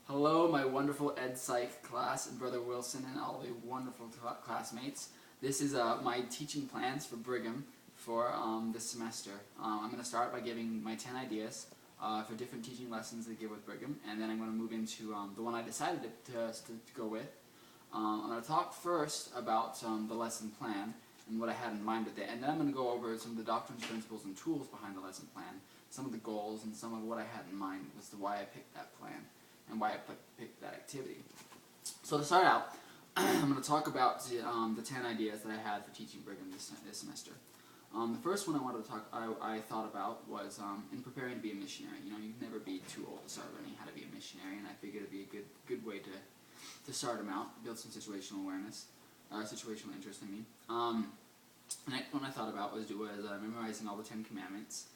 Hello, my wonderful Ed Psych class, and Brother Wilson, and all the wonderful classmates. This is my teaching plans for Brigham for this semester. I'm going to start by giving my 10 ideas for different teaching lessons to give with Brigham, and then I'm going to move into the one I decided to go with. I'm going to talk first about the lesson plan and what I had in mind with it, and then I'm going to go over some of the doctrines, principles, and tools behind the lesson plan, some of the goals, and some of what I had in mind as to why I picked that plan and why I picked that activity. So to start out, I'm going to talk about the 10 ideas that I had for teaching Brigham this semester. The first one I thought about was in preparing to be a missionary. You know, you can never be too old to start learning how to be a missionary, and I figured it'd be a good way to start them out, build some situational awareness, situational interest in me. The next one I thought about was memorizing all the 10 Commandments.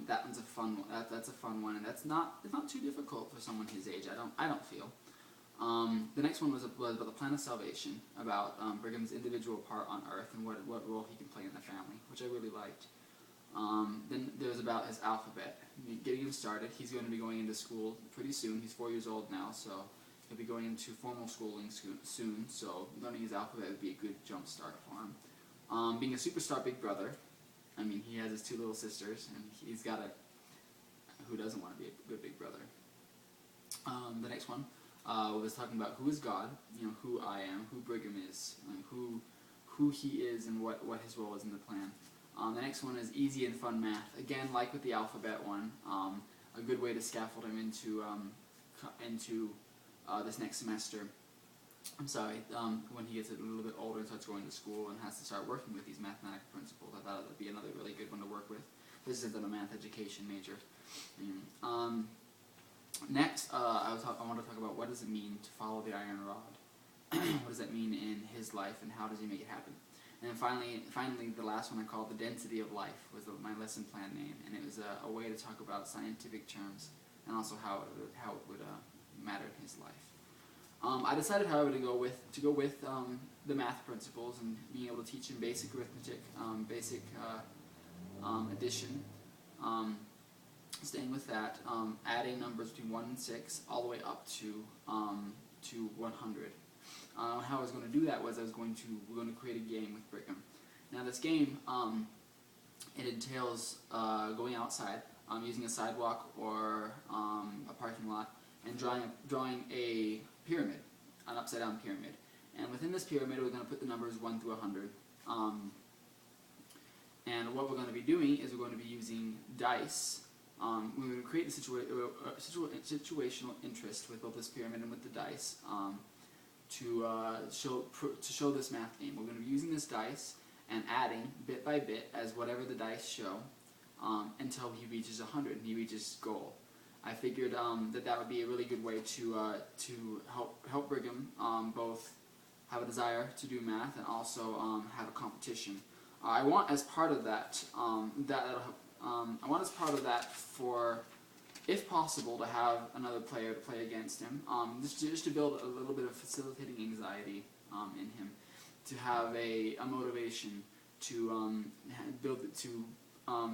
That one's a fun one. That's a fun one, and it's not too difficult for someone his age. I don't feel. The next one was about the plan of salvation, about Brigham's individual part on earth and what role he can play in the family, which I really liked. Then there was about his alphabet, getting him started. He's going to be going into school pretty soon. He's 4 years old now, so he'll be going into formal schooling soon. So learning his alphabet would be a good jump start for him. Being a superstar big brother. I mean, he has his 2 little sisters, and he's got who doesn't want to be a good big brother? The next one was talking about who is God, you know, who I am, who Brigham is, who he is, and what his role is in the plan. The next one is easy and fun math. Again, like with the alphabet one, a good way to scaffold him into this next semester. I'm sorry, when he gets a little bit older and starts going to school and has to start working with these mathematical principles, I thought it would be another really good one to work with. This isn't a math education major. Next, I want to talk about what does it mean to follow the iron rod. What does that mean in his life, and how does he make it happen? And then finally, the last one I called the density of life was my lesson plan name, and it was a way to talk about scientific terms and also how it would matter in his life. I decided, however, to go with the math principles and being able to teach him basic arithmetic, basic addition, staying with that, adding numbers between 1 and 6 all the way up to 100. How I was going to do that was we're going to create a game with Brigham. Now this game, it entails going outside, using a sidewalk or a parking lot, and drawing a pyramid, an upside-down pyramid. And within this pyramid, we're going to put the numbers 1 through 100. And what we're going to be doing is we're going to be using dice. We're going to create a situational interest with both this pyramid and with the dice to show this math game. We're going to be using this dice and adding bit by bit as whatever the dice show until he reaches 100 and he reaches his goal. I figured that would be a really good way to help Brigham both have a desire to do math and also have a competition. I want as part of that for, if possible, to have another player to play against him, just to build a little bit of facilitating anxiety in him, to have a motivation to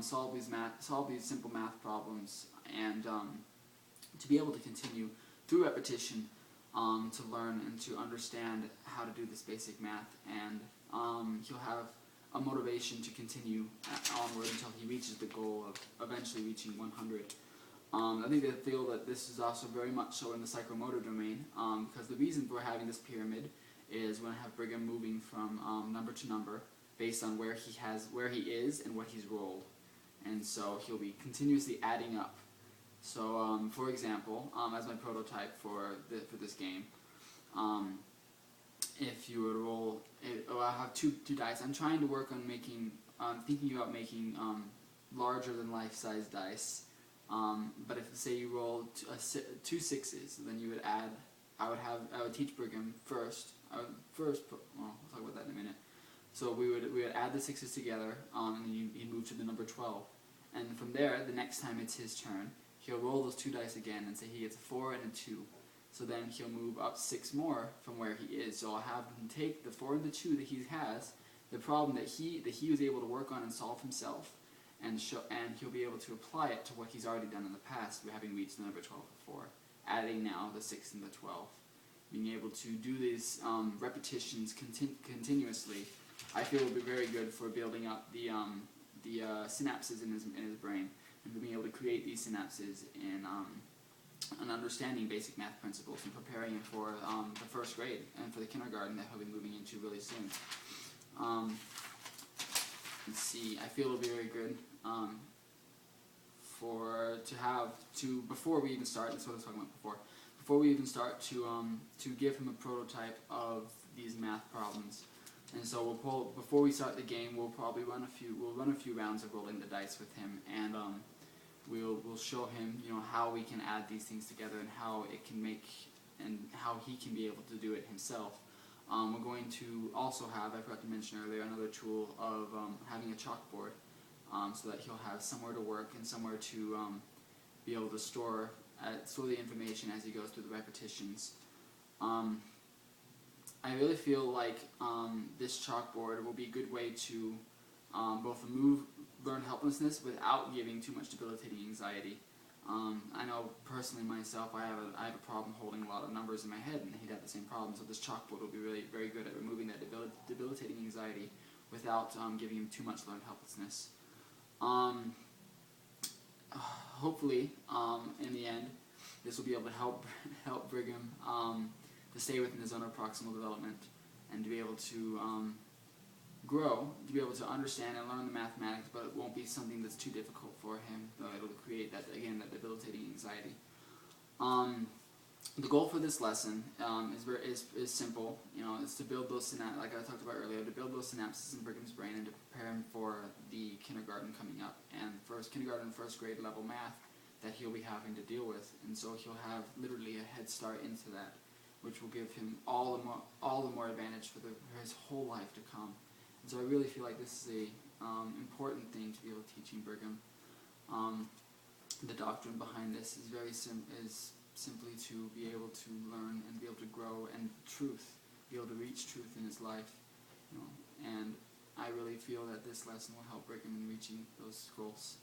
solve these simple math problems, and to be able to continue through repetition to learn and to understand how to do this basic math, and he'll have a motivation to continue onward until he reaches the goal of eventually reaching 100. I think they feel that this is also very much so in the psychomotor domain, because the reason for having this pyramid is we're going to have Brigham moving from number to number based on where he is and what he's rolled, and so he'll be continuously adding up. So, for example, as my prototype for this game, if you were to roll, I have two dice. I'm trying to work on thinking about making larger than life-size dice. But if, say, you roll 2 6s, then you would add. I would teach Brigham first. We'll talk about that in a minute. So we would add the 6s together, and he'd move to the number 12. And from there, the next time it's his turn, he'll roll those 2 dice again and say he gets a 4 and a 2. So then he'll move up 6 more from where he is. So I'll have him take the 4 and the 2 that he has, the problem that he was able to work on and solve himself, and he'll be able to apply it to what he's already done in the past, having reached the number 12 before. adding now the 6 and the 12. Being able to do these repetitions continuously, I feel will be very good for building up the synapses in his brain, and being able to create these synapses in and understanding basic math principles and preparing him for the first grade and for the kindergarten that he'll be moving into really soon. Let's see, I feel it'll be very good before we even start. That's what I was talking about before. Before we even start, to give him a prototype of these math problems. And so before we start the game, we'll probably run a few rounds of rolling the dice with him, and we'll show him, how we can add these things together and how it can make, and how he can be able to do it himself. We're going to also have, I forgot to mention earlier, another tool of having a chalkboard, so that he'll have somewhere to work and somewhere to be able to store the information as he goes through the repetitions. I really feel like this chalkboard will be a good way to both learn helplessness without giving too much debilitating anxiety. I know personally myself, I have a problem holding a lot of numbers in my head, and he'd have the same problem. So this chalkboard will be really very good at removing that debilitating anxiety without giving him too much learned helplessness. Hopefully, in the end, this will be able to help Brigham to stay within the zone of proximal development, and to be able to grow, to be able to understand and learn the mathematics, but it won't be something that's too difficult for him. It'll create that debilitating anxiety. The goal for this lesson is simple. It's to build those synapses, like I talked about earlier, to build those synapses in Brigham's brain and to prepare him for the kindergarten coming up, and kindergarten and first grade level math that he'll be having to deal with. And so he'll have literally a head start into that, which will give him all the more advantage for his whole life to come. And so I really feel like this is a important thing to be able to teaching Brigham. The doctrine behind this is simply to be able to learn and be able to grow, and be able to reach truth in his life. And I really feel that this lesson will help Brigham in reaching those goals.